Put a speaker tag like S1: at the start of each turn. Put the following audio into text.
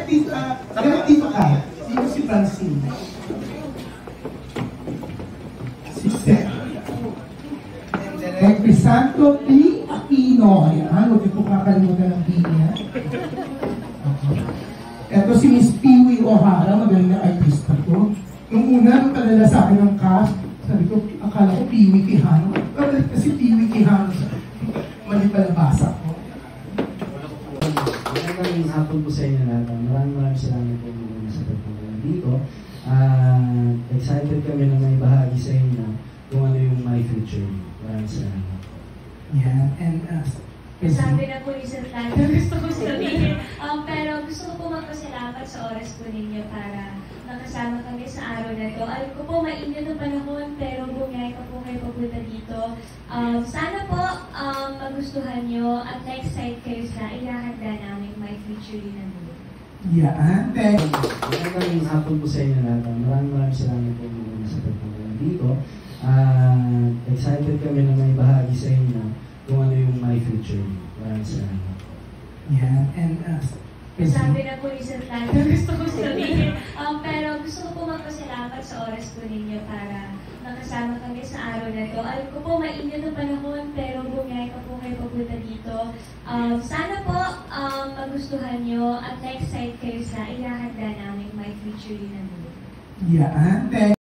S1: Dito ka. Dito si Francine. Si Seth. Kay Crisanto P. Aquino. Ayan, huwag ito kakalimutan ng P niya. Ito si Miss Peewee O'Hara, magaling na artista to. Nung una, nung padala sa akin ng cast, sabi ko, akala ko Peewee Quijano. Pabalik kasi Peewee Quijano. Mali pala basa ko.
S2: Magandang hapon po sa inyo lahat. Maraming salamat po sa pagpunta dito. Excited kami na may bahagi sa inyo kung ano yung my future. Maraming salamat.
S1: Yeah, and
S3: sabi na po isang tayo gusto ko sabihin. Pero gusto ko po magpasalamat sa oras po ninyo para makasama kami sa araw na ito. Alam ko po, mainit ang panahon, pero bumiyay ka po kayo papunta dito. Sana po magustuhan nyo at na-excite kayo sa ilahanda namin My Future in a Movie.
S1: yeah,
S2: Magandang hapon po sa inyo lahat. Maraming salamat po sa pagpunta dito. Excited kami na may bahagi sa inyo kung ano yung my future. Maraming salamat.
S1: yeah, and
S3: sabi na po isang tayo gusto ko sabihin. Pero gusto ko po magpasalamat sa oras po ninyo para makasama kami sa araw na ito. Alam ko po, mainit ang panahon, pero bumiyay ka po kayo papunta dito. Sana po magustuhan nyo at na-excite kayo sa ilahanda namin My Future in a Movie.
S1: yeah,